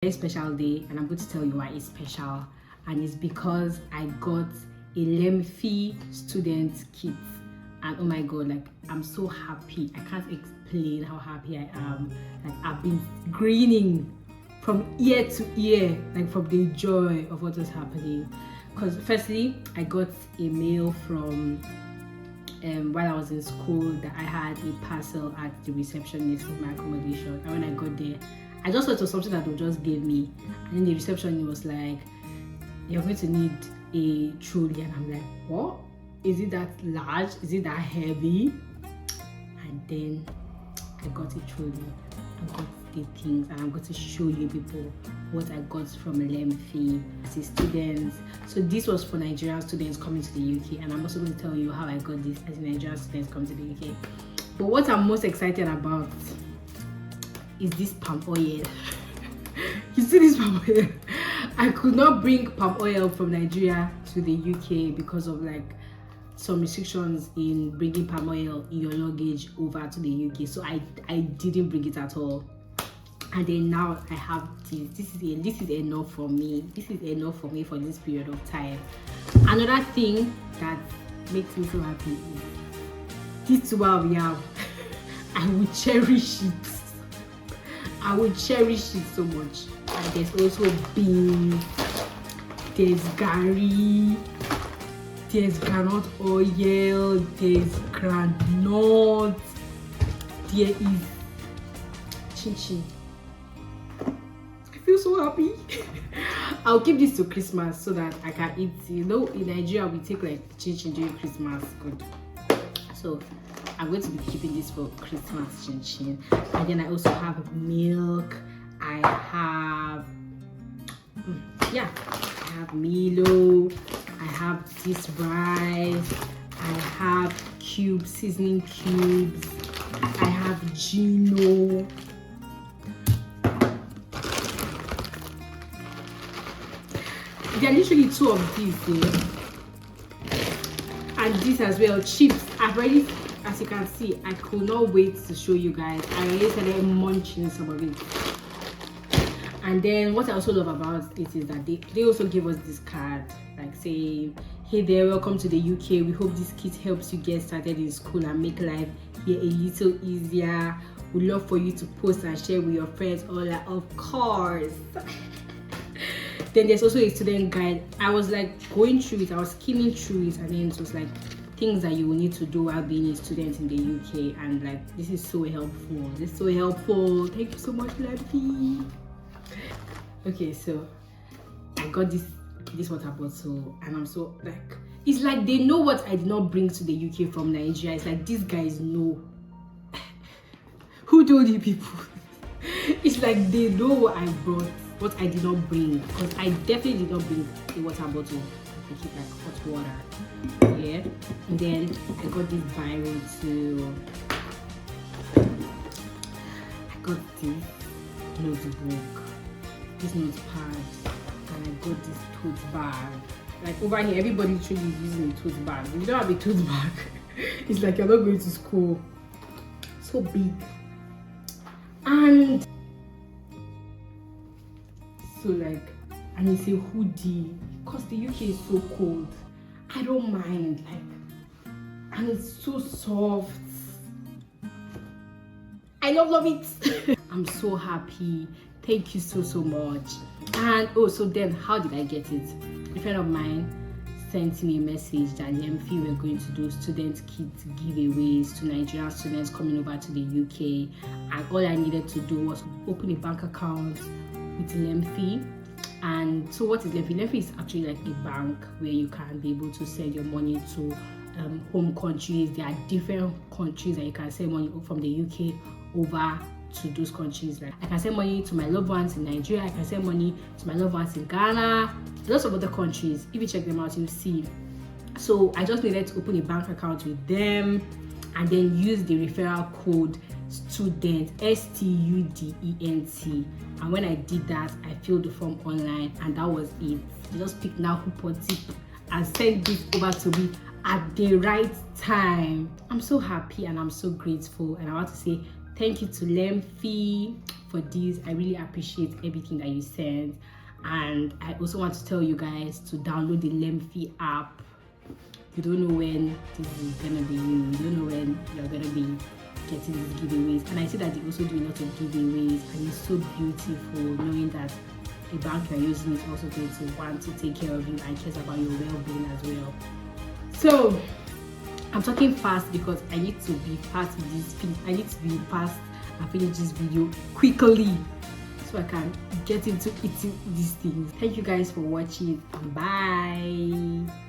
Very special day, and I'm going to tell you why it's special. And it's because I got a Lemfi student kit, and oh my god, like I'm so happy. I can't explain how happy I am. Like I've been grinning from ear to ear, like from the joy of what was happening. Because firstly, I got a mail from while I was in school that I had a parcel at the receptionist of my accommodation, and when I got there, I just thought it was something that they just gave me, and then the receptionist was like, "You're going to need a trolley," and I'm like, "What? Is it that large? Is it that heavy?" And then I got a trolley, I got the things, and I'm going to show you people what I got from Lemfi as a student. So this was for Nigerian students coming to the UK, and I'm also going to tell you how I got this as a Nigerian student coming to the UK. But what I'm most excited about is this palm oil. You see this palm oil? I could not bring palm oil from Nigeria to the UK because of like some restrictions in bringing palm oil in your luggage over to the UK, so I didn't bring it at all. And then now I have this. This is enough for me. This is enough for me for this period of time. Another thing that makes me so happy is this one we have. I will cherish it. I will cherish it so much. And there's also beans, there's gari, there's groundnut oil, there's groundnut, there is chin-chin. I feel so happy. I'll keep this to Christmas so that I can eat. You know, in Nigeria we take like chin-chin during Christmas. Good. So I'm going to be keeping this for Christmas chin-chin. And then I also have milk. I have I have Milo. I have this rice. I have cubes, seasoning cubes. I have Gino. There are literally two of these here. And this as well, chips. I've already, as you can see, I could not wait to show you guys. I already started munching some of it. And then what I also love about it is that they also give us this card, like saying, "Hey there, welcome to the UK. We hope this kit helps you get started in school and make life here a little easier. We'd love for you to post and share with your friends." All that, of course. Then there's also a student guide. I was like going through it, I was skimming through it, and then it was like things that you will need to do while being a student in the UK, and like this is so helpful. This is so helpful. Thank you so much, Lemfi. Okay, so I got this water bottle, and I'm so like, it's like they know what I did not bring to the UK from Nigeria. It's like these guys know. Who told you people? It's like they know what I brought, what I did not bring, because I definitely did not bring a water bottle to keep like hot water. Yeah, and then I got this biro too. I got this notebook, this notepad, and I got this tote bag. Like over here, everybody literally is using a tote bag. If you don't have a tote bag, it's like you're not going to school. So big. And so like, and it's a hoodie because the UK is so cold. I don't mind, like, and it's so soft. I love it. I'm so happy. Thank you so much. And oh, so then how did I get it? A friend of mine sent me a message that Lemfi were going to do student kit giveaways to Nigerian students coming over to the UK, and all I needed to do was open a bank account with Lemfi. And so what is Lemfi? Lemfi is actually like a bank where you can be able to send your money to home countries. There are different countries that you can send money from the UK over to those countries. Like I can send money to my loved ones in Nigeria, I can send money to my loved ones in Ghana, lots of other countries. If you check them out, you'll see. So I just needed to open a bank account with them and then use the referral code student, STUDENT. And when I did that, I filled the form online, and that was it. I just picked now who tip and sent this over to me at the right time. I'm so happy and I'm so grateful, and I want to say thank you to Lemfi for this. I really appreciate everything that you sent. And I also want to tell you guys to download the Lemfi app. You don't know when this is gonna be you don't know when you're gonna be getting these giveaways. And I see that they also do a lot of giveaways, and it's so beautiful knowing that the bank you're using is also going to want to take care of you and cares about your well-being as well. So I'm talking fast because I need to be fast with this thing. I need to be fast and finish this video quickly so I can get into eating these things. Thank you guys for watching. Bye.